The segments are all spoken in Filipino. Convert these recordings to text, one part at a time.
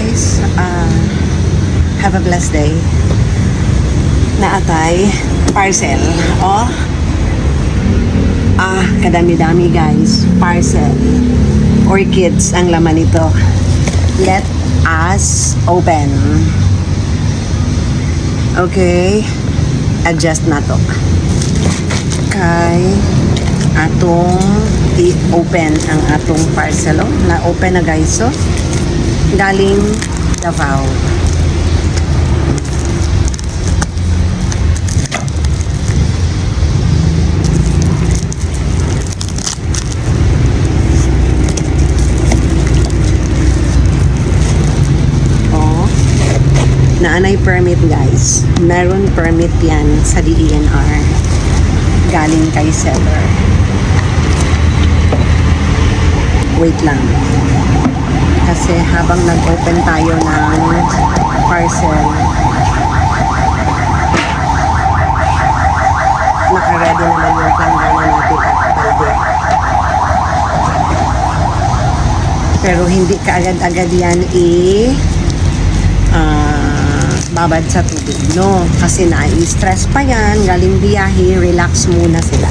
guys. Have a blessed day. Naatay parcel. Oh. Kadami-dami guys. Parcel. Orchids ang laman nito. Let us open. Okay. Adjust na to. Kay atong i-open ang atong parcel. Oh. Na-open na guys. So, galing Davao. Naanay permit guys. Meron permit yan sa DENR. Galing kay seller. Wait lang. Kasi habang nag-open tayo ng parcel, naka-ready naman yung planggana natin at balde. Pero hindi kaagad-agad yan babad sa tubig, no? Kasi na-stress pa yan, galing biyahe, relax muna sila.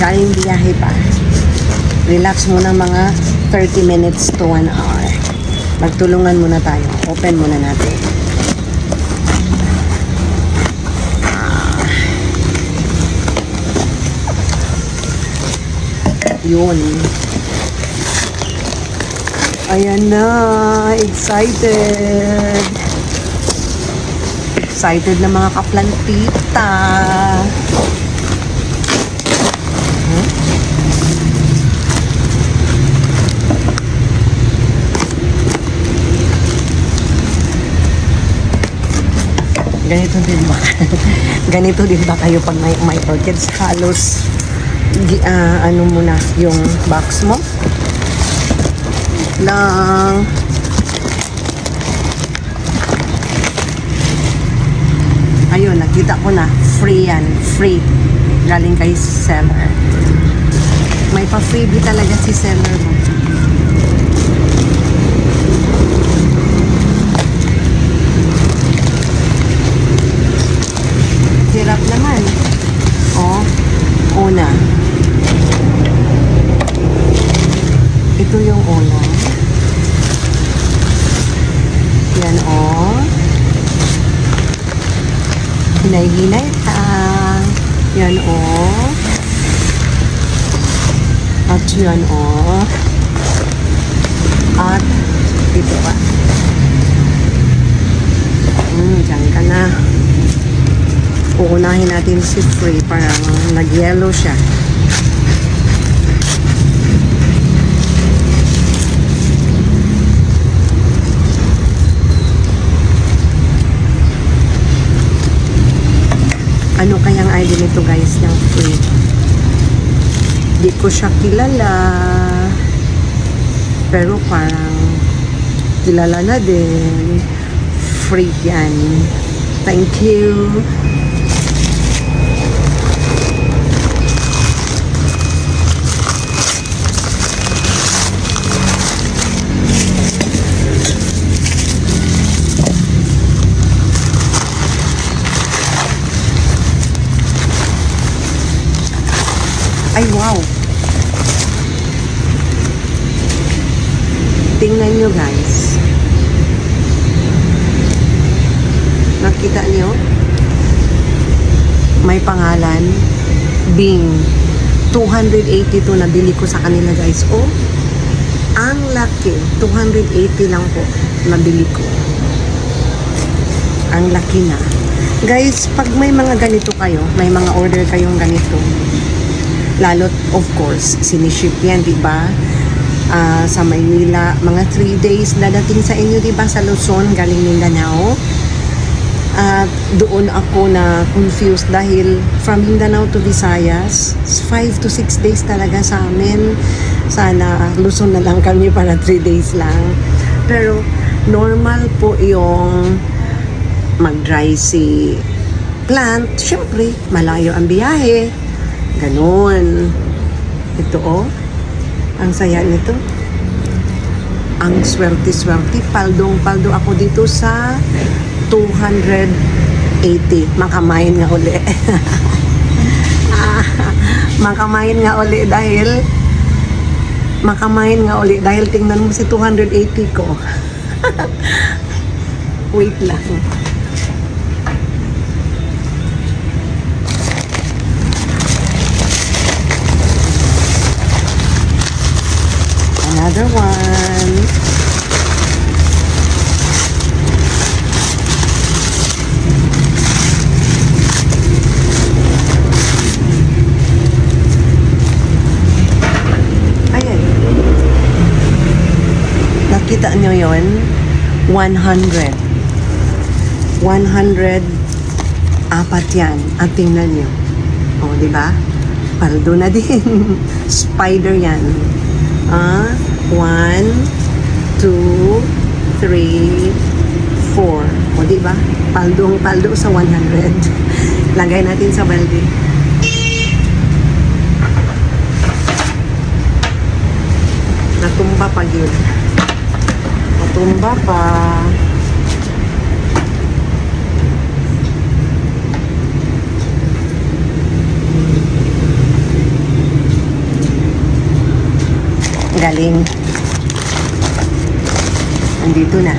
Galing biyahe pa. Relax muna mga 30 minutes to 1 hour. Magtulungan muna tayo. Open muna natin. Yun. Ayan na, excited. Excited na mga kaplantita. Ganito din ba? Ganito din ba kayo pag may orchids? Halos ano muna yung box mo? Lang. Ayun, nakita ko na. Free yan. Free. Galing kay seller. May pa-freebie talaga si seller mo. Hirap naman. Oh, una. Ito yung una. Yan o. Hinay-hinay lang. Yan o. At yan o. At ito pa. Diyan ka na. Uunahin natin si Free. Parang nag-yellow siya. Ano kayang ID nito guys ng Free? Di ko siya kilala. Pero parang kilala na din. Free yan. Thank you. Ay, wow! Tingnan nyo, guys. Nakita nyo? May pangalan. Bing. 282 na bili ko sa kanila, guys. Oh, ang laki. 280 lang po nabili ko. Ang laki na. Guys, pag may mga ganito kayo, may mga order kayong ganito, lalo't of course siniship yan, di ba? Sa Maynila, mga 3 days dadating sa inyo, di ba? Sa Luzon, galing Mindanao. Doon ako na confused dahil from Mindanao to Visayas, 5 to 6 days talaga sa amin. Sana Luzon na lang kami para 3 days lang. Pero normal po yung mag-dry si plant. Siyempre, malayo ang biyahe. Ganon. Ito oh. Ang saya nito. Ang swerte-swerte, paldong-paldo ako dito sa 280. Makamain nga uli. Makamain nga uli dahil tingnan mo si 280 ko. Wait lang. Another one. Ayan. Nakita nyo yun? 100. 100 apat yan. At tingnan nyo. O, di ba? Paldo na din. Spider yan. 1, 2, 3, 4. O, di ba? Paldo sa 100. Lagay natin sa balde. Natumba pa yun. Natumba pa. Galing. Andito na.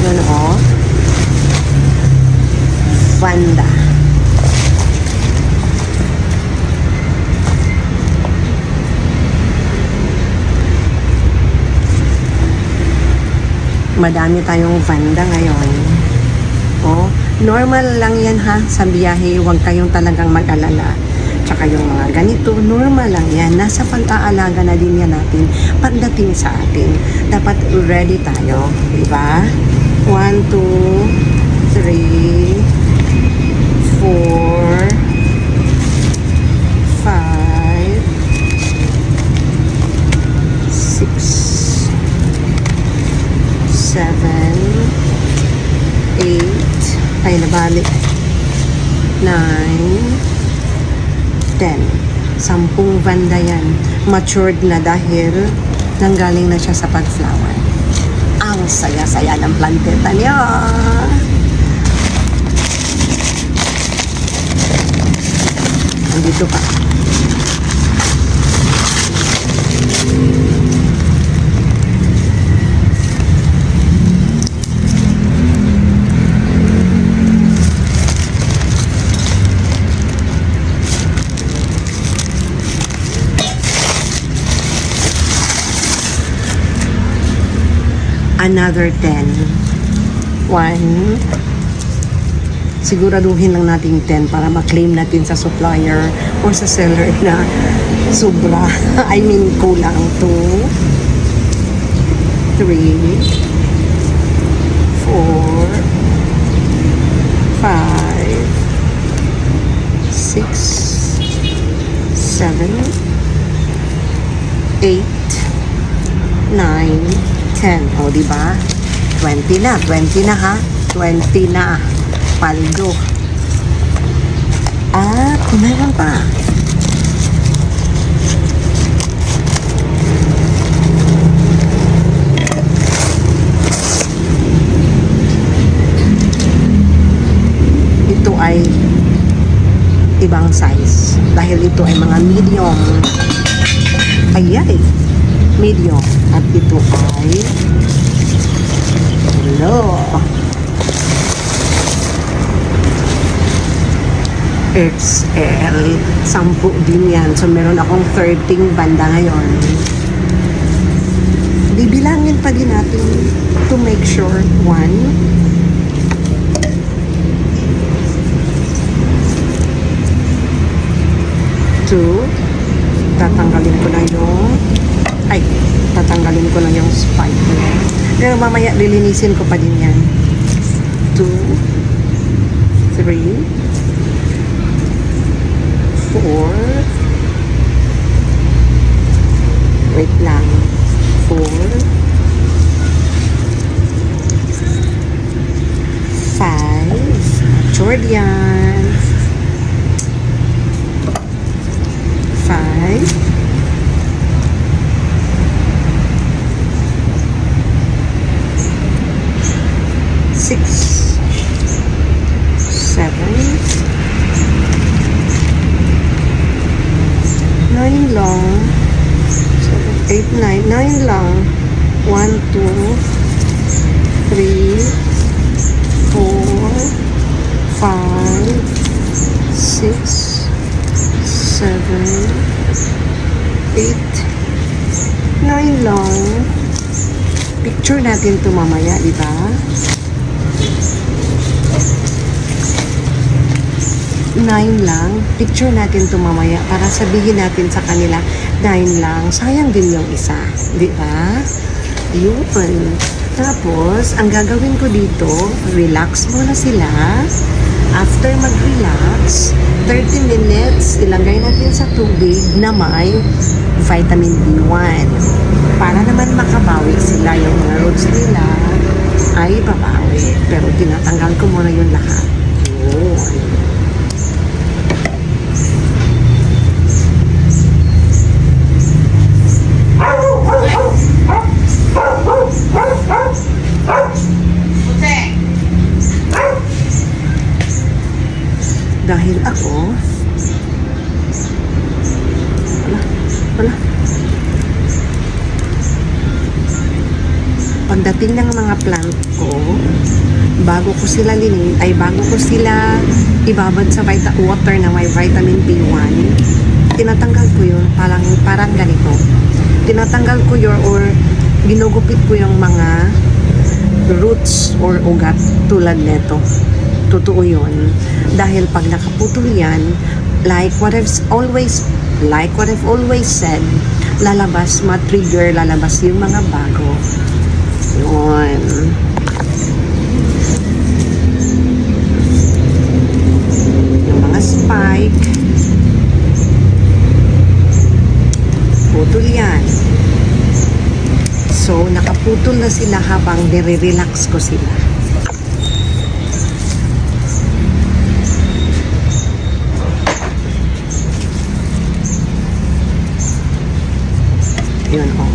Yun o. Vanda. Madami tayong Vanda ngayon. Oh, normal lang yan ha sa biyahe, huwag kayong talagang mag-alala. Tsaka yung mga ganito, normal lang yan. Nasa pag-aalaga na din yan natin pagdating sa atin. Dapat ready tayo, di ba? 1, 2, 3, 4, 5, 6, 7, 8, ay nabalik, 9, 10. 10 Vanda yan. Matured na dahil nanggaling na siya sa pag-flower. Ang saya-saya ng planteta niya. Andito pa. Another 10. 1. Siguraduhin lang natin 10 para ma-claim natin sa supplier or sa seller na sobra. I mean, kulang. 2, 3, 4, 5, 6, 7, 8, 9, 10. O, diba? 20 na ha? 20 na. Paldo. At meron pa. Ito ay ibang size. Dahil ito ay mga medium. Ayay. Medium. At ito ay XL. 10 din yan. So, meron akong 13 Vanda ngayon. Bibilangin pa din natin to make sure. 1, 2. Tatanggalin ko na yung spike. Pero mamaya lilinisin ko pa din yan. 2, 3, 4. Wait lang. 4, Forward yan. 5. 6, 7, 9 lang. 7, 8, 9. 9 lang. 1, 2, 3, 4, 5, 6, 7, 8, 9 lang. Picture natin ito mamaya, di ba? 9 lang. Picture natin ito mamaya para sabihin natin sa kanila, 9 lang. Sayang din yung isa. Di ba? Yun. Tapos, ang gagawin ko dito, relax muna sila. After mag-relax, 30 minutes, ilagay natin sa tubig na may vitamin B1. Para naman makabawi sila, yung mga roots nila ay babawi. Pero tinatanggal ko muna yung lahat. Yun. Dahil ako, wala. Pagdating ng mga plant ko, bago ko sila ibabad sa water na may vitamin B1, tinatanggal ko yun, parang ganito. Tinatanggal ko yun or ginugupit ko yung mga roots or ugat tulad nito. Totoo yun. Dahil pag nakaputol yan, like what I've always said, lalabas yung mga bago. Yun. Yung mga spike, putol yan. So, nakaputol na sila habang nire-relax ko sila. Yun, oh.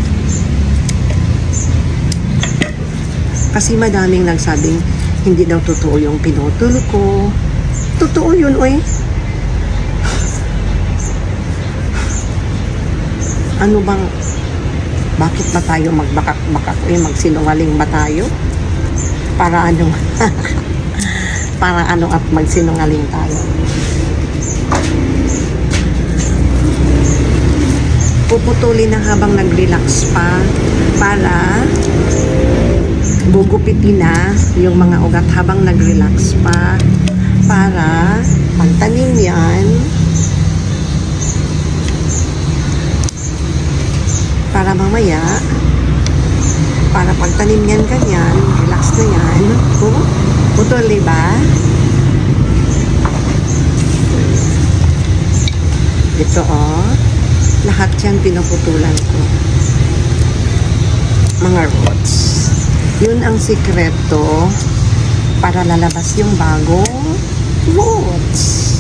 Kasi madaming nagsabing hindi daw totoo yung pinutol ko. Totoo yun, oy. Ano bang, bakit ba tayo magbakak-bakak? Magsinungaling ba tayo? Para ano? Para ano at magsinungaling tayo? Puputulin na habang nag-relax pa para gugupitin na yung mga ugat habang nag-relax pa para pagtanim yan, para mamaya para pagtanim yan ganyan, relax na yan. Putol, diba? Ito, oh. Lahat yan pinuputulan ko. Mga roots. Yun ang sikreto para lalabas yung bagong roots.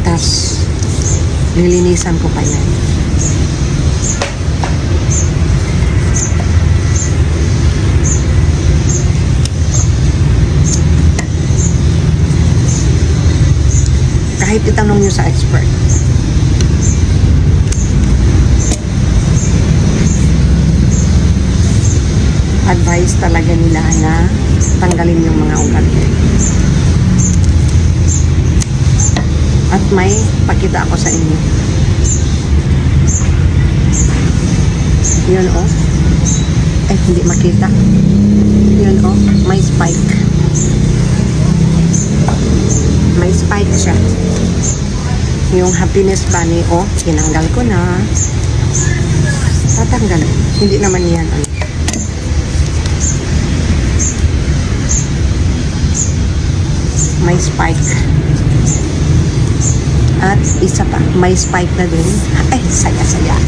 Tas, lilinisan ko pa yan. Kahit itanong nyo sa expert. Advice talaga nila na tanggalin yung mga ugat. At may pakita ako sa inyo. Yun, oh. Hindi makita. Yun, oh. May spike. May spike siya. Yung happiness bunny, oh, tinanggal ko na. Tatanggalin. Hindi naman yan, ano. May spike. At isa pa, may spike na din. Ay, saya-saya.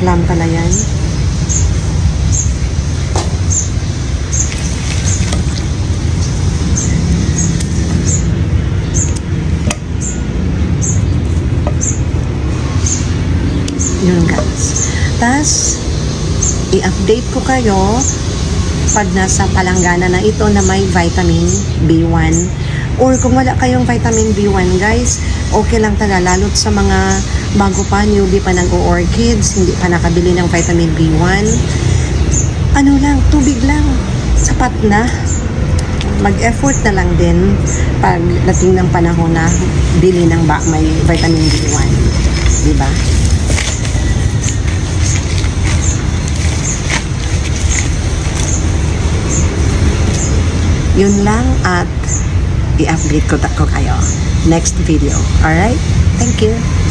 Taklam pala yan. Yun guys. Tas, i-update ko kayo pag nasa palanggana na ito na may vitamin B1. Or kung wala kayong vitamin B1 guys, okay lang talaga. Lalo't sa mga bago pa, newbie pa nag-orchids, hindi pa nakabili ng vitamin B1. Ano lang, tubig lang. Sapat na. Mag-effort na lang din pag dating ng panahon na bili ng may vitamin B1. Diba? Yun lang at i-update ko kayo next video. Alright? Thank you.